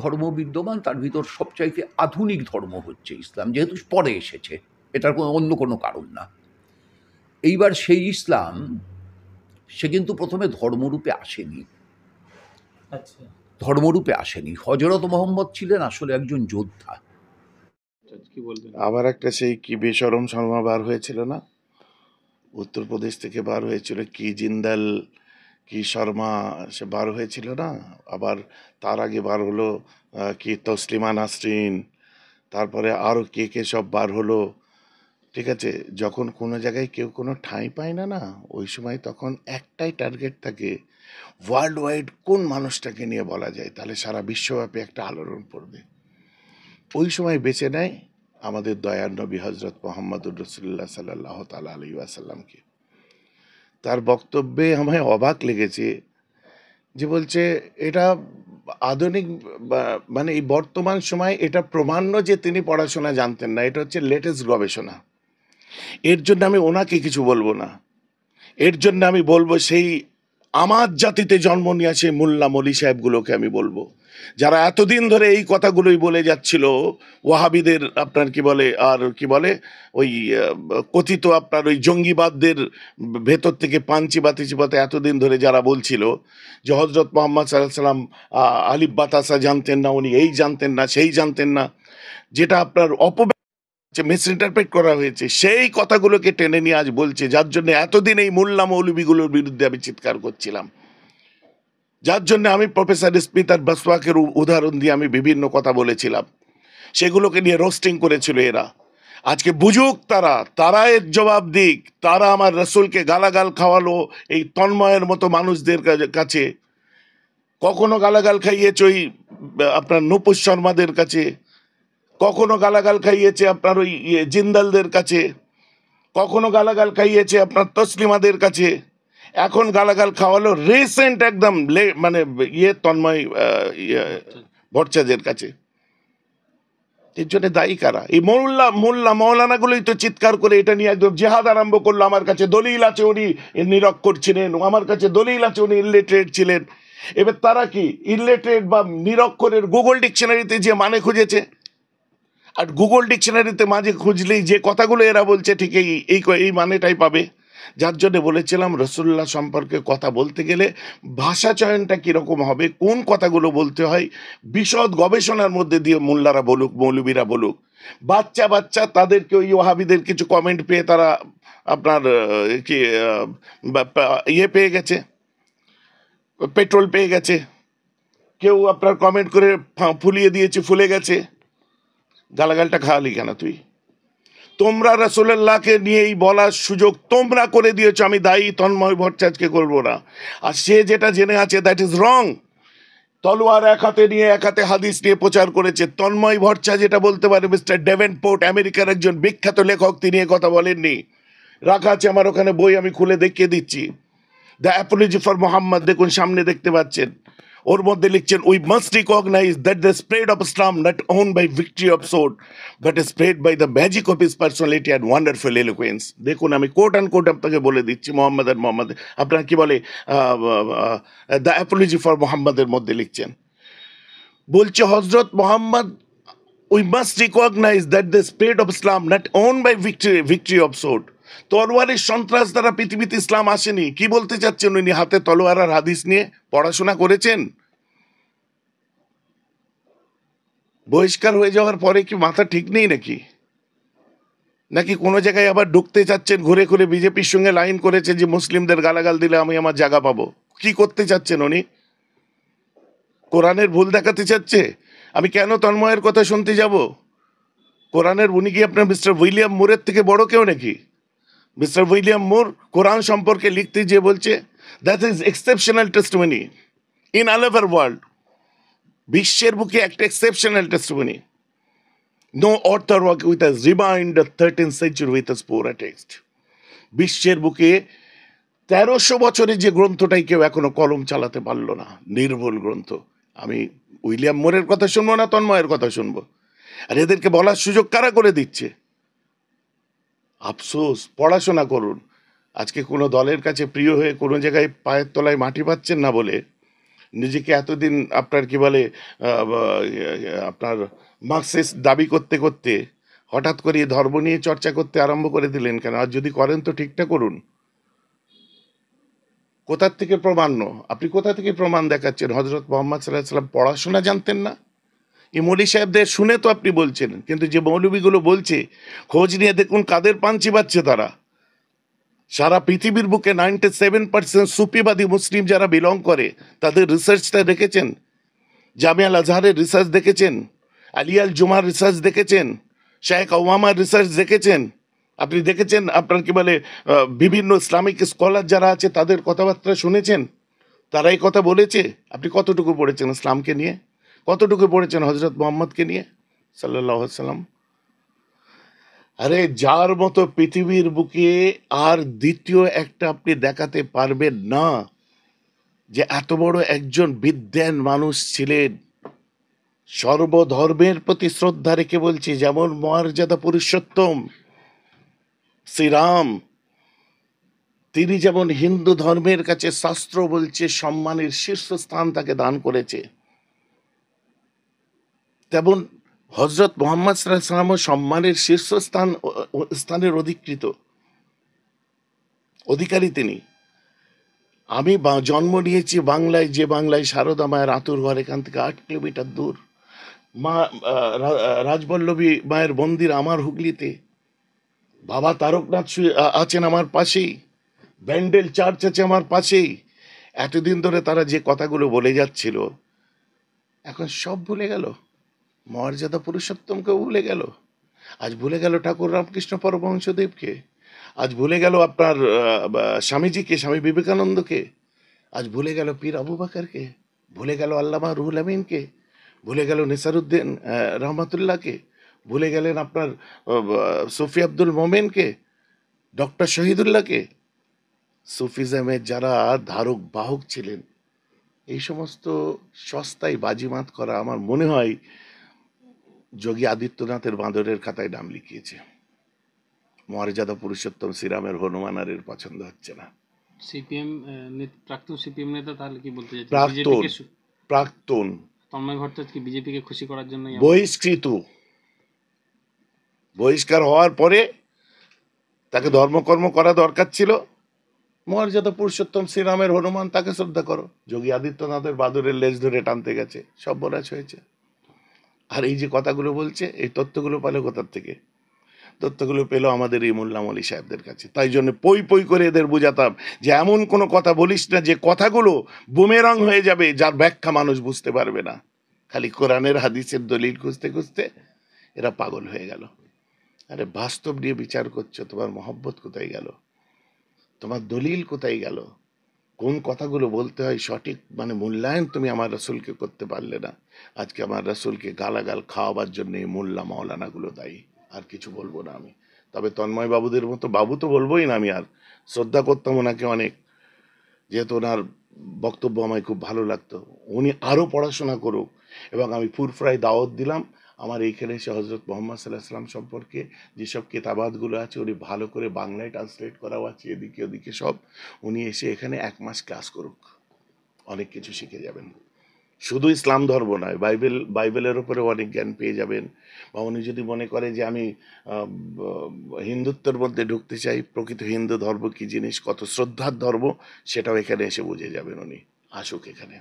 ধর্ম বিদ্যমান, তার ভিতর সবচাইতে আধুনিক ধর্ম হচ্ছে ইসলাম, যেহেতু পরে এসেছে, এটার অন্য কোনো কারণ না। এইবার সেই ইসলাম, সে কিন্তু প্রথমে ধর্মরূপে আসেনি। আচ্ছা, ধর্মরূপে আসেনি। হযরত মুহাম্মদ ছিলেন আসলে একজন যোদ্ধা। কি বলবেন? আবার একটা সেই কি বেশরম শর্মা বার হয়েছিল না, উত্তরপ্রদেশ থেকে বার হয়েছিল, কি জিন্দাল কি শর্মা, সে বার হয়েছিল না। আবার তার আগে বার হলো কি তসলিমা নাসরিন, তারপরে আরো কে কে সব বার হলো। ঠিক আছে, যখন কোনো জায়গায় কেউ কোনো ঠাঁই পায় না, না ওই সময় তখন একটাই টার্গেট থাকে, ওয়ার্ল্ড ওয়াইড কোন মানুষটাকে নিয়ে বলা যায় তাহলে সারা বিশ্বব্যাপী একটা আলোড়ন পড়বে। ওই সময় বেছে নেয় আমাদের দয়ার নবী হজরত মোহাম্মদুর রসুল্লাহ সাল্লাহ তালা আলী ওয়াসাল্লামকে। তার বক্তব্যে আমায় অবাক লেগেছে, যে বলছে এটা আধুনিক মানে এই বর্তমান সময় এটা প্রমাণ্য যে তিনি পড়াশোনা জানতেন না, এটা হচ্ছে লেটেস্ট গবেষণা। এর জন্য আমি ওনাকে কিছু বলবো না, এর জন্য আমি বলবো সেই আমার জাতিতে জন্ম নিয়ে আসে মোল্লা মলি সাহেবগুলোকে আমি বলবো, যারা এতদিন ধরে এই কথাগুলোই বলে যাচ্ছিল, ওয়াহাবিদের আপনার কি বলে আর কি বলে ওই কথিত আপনার ওই জঙ্গিবাদদের ভেতর থেকে পাঞ্চি বাতিচিপাতে এতদিন ধরে যারা বলছিল যে হজরত মোহাম্মদ সাল্লাল্লাহু আলাইহি সাল্লাম আলিফ বাতাসা জানতেন না, উনি এই জানতেন না সেই জানতেন না, যেটা আপনার মিসইন্টারপ্রেট করা হয়েছে, সেই কথাগুলোকে টেনে নিয়ে আজ বলছে, যার জন্য এতদিন এই মোল্লা মৌলবীগুলোর বিরুদ্ধে আমি চিৎকার করছিলাম, যার জন্য আমি প্রফেসর স্মিথ আর বাসওয়াকের উদাহরণ দিয়ে আমি বিভিন্ন কথা বলেছিলাম, সেগুলোকে নিয়ে রোস্টিং করেছিল এরা। আজকে বুঝুক তারা এর জবাব দিক। তারা আমার রসুলকে গালাগাল খাওয়ালো এই তন্ময়ের মতো মানুষদের কাছে, কখনো গালাগাল খাইয়েছে ওই আপনার নুপুর শর্মাদের কাছে, কখনো গালাগাল খাইয়েছে আপনার ওই জিন্দালদের কাছে, কখনো গালাগাল খাইয়েছে আপনার তসলিমাদের কাছে, এখন গালাগাল খাওয়ালো রিসেন্ট একদম মানে তন্ময় ভট্টাচার্যের কাছে। এর জন্য দায়ী কারা? এই মৌলানা গুলোই তো চিৎকার করে এটা নিয়ে একদম জেহাদ আরম্ভ করলো। আমার কাছে দলিল আছে উনি নিরক্ষর ছিলেন, আমার কাছে দলিল আছে উনি ইলিটারেট ছিলেন। এবার তারা কি ইলিটারেট বা নিরক্ষরের গুগল ডিকশনারিতে যে মানে খুঁজেছে, আর গুগল ডিকশনারিতে মাঝে খুঁজলেই যে কথাগুলো এরা বলছে ঠিক এই মানেটাই পাবে। যার জন্য বলেছিলাম রসুল্লাহ সম্পর্কে কথা বলতে গেলে ভাষা চয়নটা কিরকম হবে, কোন কথাগুলো বলতে হয়, বিশদ গবেষণার মধ্যে দিয়ে মোল্লারা বলুক, মৌলবীরা বলুক। বাচ্চা তাদেরকে ওই ওয়াহাবিদের কিছু কমেন্ট পেয়ে তারা আপনার কি ইয়ে পেয়ে গেছে, পেট্রোল পেয়ে গেছে, কেউ আপনার কমেন্ট করে ফুলিয়ে দিয়েছে, ফুলে গেছে। গালাগালটা খাওয়ালি কেন তুই? তোমরা রাসূলুল্লাহকে নিয়েই বলার সুযোগ তোমরা করে দিয়েছো, আমি দায়ী তন্ময় ভট্টাচার্যকে করবো না। আর সে যেটা জেনে আছে দ্যাট ইজ রং। তলোয়ার এক হাতে নিয়ে এক হাতে হাদিস নিয়ে প্রচার করেছে। তন্ময় ভট্টাচার্য যেটা বলতে পারে, মিস্টার ডেভেনপোর্ট আমেরিকার একজন বিখ্যাত লেখক, তিনি কথা বলেননি। রাখা আছে আমার ওখানে বই, আমি খুলে দেখিয়ে দিচ্ছি। দ্য অ্যাপোলজি ফর মোহাম্মদ, দেখুন সামনে দেখতে পাচ্ছেন, ওর মধ্যে লিখছেন we must recognise that the spread of Islam not won by victory of sword but spread by the magic of his personality and wonderful eloquence. দেখুন আমি কোট অ্যান্ড কোট আপনাকে বলে দিচ্ছি, মোহাম্মদ আপনার কি বলে দ্য অ্যাপোলজি ফর মোহাম্মদের মধ্যে লিখছেন, বলছে Hazrat Mohammad we must recognise that the spread of Islam not won by victory of sword. তলোয়ারের সন্ত্রাস দ্বারা পৃথিবীতে ইসলাম আসেনি। কি বলতে চাচ্ছেন উনি? হাতে তলোয়ার আর হাদিস নিয়ে পড়াশোনা করেছেন? বহিষ্কার হয়ে যাওয়ার পরে কি মাথা ঠিক নেই নাকি? নাকি কোনো জায়গায় আবার ঢুকতে চাচ্ছেন, ঘুরে ঘুরে বিজেপির সঙ্গে লাইন করেছে যে মুসলিমদের গালাগাল দিলে আমি আমার জায়গা পাবো? কি করতে চাচ্ছেন উনি? কোরআনের ভুল দেখাতে চাচ্ছে? আমি কেন তন্ময়ের কথা শুনতে যাব? কোরআনের উনি কি আপনার মিস্টার উইলিয়াম মুরের থেকে বড় কেউ নাকি? মিস্টার উইলিয়াম মুর কোরআন সম্পর্কে লিখতে যে বলছে that is exceptional testimony in all over world. বিশ্বের বুকে একটা exceptional testimony. No author work with us remind the 13th century with us পুরা টেক্সট। বিশ্বের বুকে 1300 বছরে যে গ্রন্থটাই কেউ এখনো কলম চালাতে পারলো না, নির্ভুল গ্রন্থ। আমি উইলিয়াম মোরের কথা শুনবো না তন্ময়ের কথা শুনবো? আর এদেরকে বলার সুযোগ কারা করে দিচ্ছে? আফসোস, পড়াশোনা করুন। আজকে কোনো দলের কাছে প্রিয় হয়ে কোনো জায়গায় পায়ের তলায় মাটি পাচ্ছেন না বলে নিজেকে এতদিন আপনার কি বলে আপনার মার্কসিস্ট দাবি করতে করতে হঠাৎ করে এই ধর্ম নিয়ে চর্চা করতে আরম্ভ করে দিলেন কেন? আর যদি করেন তো ঠিকটা করুন। কোথার থেকে প্রমাণ? আপনি কোথা থেকে প্রমাণ দেখাচ্ছেন? হজরত মোহাম্মদ সাল্লাল্লাহু আলাইহি ওয়াসাল্লাম পড়াশোনা জানতেন না? এই মৌলী সাহেবদের শুনে তো আপনি বলছেন, কিন্তু যে মৌলবীগুলো বলছে, খোঁজ নিয়ে দেখুন কাদের পান চিবাচ্ছে তারা। সারা পৃথিবীর বুকে 97% সুফিবাদী মুসলিম যারা বিলং করে তাদের রিসার্চটা দেখেছেন? জামিয়া আল আজহারের রিসার্চ দেখেছেন? আলিয়াল জুমার রিসার্চ দেখেছেন? শেখ ওমামার রিসার্চ দেখেছেন? আপনি দেখেছেন আপনার কি বলে বিভিন্ন ইসলামিক স্কলার যারা আছে তাদের কথাবার্তা শুনেছেন? তারা এই কথা বলেছে? আপনি কতটুকু পড়েছেন ইসলামকে নিয়ে? কতটুকু পড়েছেন হজরত মোহাম্মদকে নিয়ে সাল্লাল্লাহু আলাইহি সাল্লাম? আরে যার মতো পৃথিবীর বুকে আর দ্বিতীয় একটা আপনি দেখাতে পারবেন না যে এত বড় একজন বিদ্বান মানুষ ছিলেন। সর্বধর্মের প্রতি শ্রদ্ধা রেখে বলছি, যেমন মর্যাদা পুরুষোত্তম শ্রীরাম, তিনি যেমন হিন্দু ধর্মের কাছে শাস্ত্র বলছে সম্মানের শীর্ষস্থান তাকে দান করেছে, তেমন হজরত মোহাম্মদ সাল্লাল্লাহু আলাইহি ওয়াসাল্লাম সম্মানের স্থানের অধিকারী তিনি। আমি জন্ম নিয়েছি বাংলায়, যে বাংলায় সারদা মায়ের আতুর ঘর এখান থেকে 8 কিলোমিটার দূর। মা রাজবল্লভী মায়ের মন্দির আমার হুগলিতে। বাবা তারকনাথ আছেন আমার পাশেই, ব্যান্ডেল চার্চ আছে আমার পাশেই। এতদিন ধরে তারা যে কথাগুলো বলে যাচ্ছিল এখন সব ভুলে গেল। মর্যাদা পুরুষোত্তমকেও ভুলে গেল। আজ ভুলে গেল ঠাকুর রামকৃষ্ণ পরমহংসদেবকে। আজ ভুলে গেল আপনার স্বামীজিকে, স্বামী বিবেকানন্দকে। আজ ভুলে গেল পীর আবু বাকারকে, ভুলে গেল আল্লামা রুহুল আমিনকে, ভুলে গেল নিসারুদ্দিন রহমাতুল্লাহকে, ভুলে গেলেন আপনার সুফি আব্দুল মোমেনকে, ডক্টর শহীদুল্লাহকে। সুফিজমের যারা ধারক বাহক ছিলেন, এই সমস্ত সস্তায় বাজিমাত করা আমার মনে হয় যোগী আদিত্যনাথের বাঁদরের খাতায় নাম লিখিয়েছে। মর্যাদা পুরুষোত্তম শ্রীরামের হনুমানারের পছন্দ হচ্ছে না। সিপিএম প্রাক্তন সিপিএম নেতা তাহলে কি বলতে চাইছেন? প্রাক্তন তন্ময় ভট্টাচার্য কি বিজেপিকে খুশি করার জন্য বহিষ্কার হওয়ার পরে তাকে ধর্মকর্ম করা দরকার ছিল। মর্যাদা পুরুষোত্তম শ্রীরামের হনুমান, তাকে শ্রদ্ধা করো। যোগী আদিত্যনাথের বাদুরের লেজ ধরে টানতে গেছে, সব বলাচ হয়েছে। আর এই যে কথাগুলো বলছে, এই তথ্যগুলো পেলো কোথার থেকে? তথ্যগুলো পেলো আমাদের এই মোল্লা মৌলী সাহেবদের কাছে। তাই জন্য পই পই করে এদের বোঝাতাম যে এমন কোনো কথা বলিস না যে কথাগুলো বুমেরাং হয়ে যাবে, যার ব্যাখ্যা মানুষ বুঝতে পারবে না। খালি কোরআনের হাদিসের দলিল খুঁজতে খুঁজতে এরা পাগল হয়ে গেল। আরে বাস্তব নিয়ে বিচার করছো, তোমার মহব্বত কোথায় গেল? তোমার দলিল কোথায় গেল? কোন কথাগুলো বলতে হয় সঠিক মানে মূল্যায়ন তুমি আমার রাসূলকে করতে পারলে না। আজকে আমার রাসূলকে গালাগাল খাওয়াবার জন্য এই মোল্লা মাওলানাগুলো দায়ী। আর কিছু বলবো না আমি। তবে তন্ময় বাবুদের মতো বাবু তো বলবোই না আমি, আর শ্রদ্ধা করতাম ওনাকে অনেক, যেহেতু ওনার বক্তব্য আমায় খুব ভালো লাগতো। উনি আরও পড়াশোনা করুক, এবং আমি ফুরফুরায় দাওয়াত দিলাম আমার এইখানে এসে হজরত মোহাম্মদ সাল্লাল্লাহু আলাইহি ওয়াসাল্লাম সম্পর্কে যেসব কিতাবাতগুলো আছে উনি ভালো করে বাংলায় ট্রান্সলেট করাও আছে, এদিকে ওদিকে সব। উনি এসে এখানে 1 মাস ক্লাস করুক, অনেক কিছু শিখে যাবেন। শুধু ইসলাম ধর্ম নয়, বাইবেলের উপরে অনেক জ্ঞান পেয়ে যাবেন। বা উনি যদি মনে করে যে আমি হিন্দুত্বের মধ্যে ঢুকতে চাই, প্রকৃত হিন্দু ধর্ম কি জিনিস, কত শ্রদ্ধার ধর্ম, সেটাও এখানে এসে বুঝে যাবেন উনি। আসুক এখানে।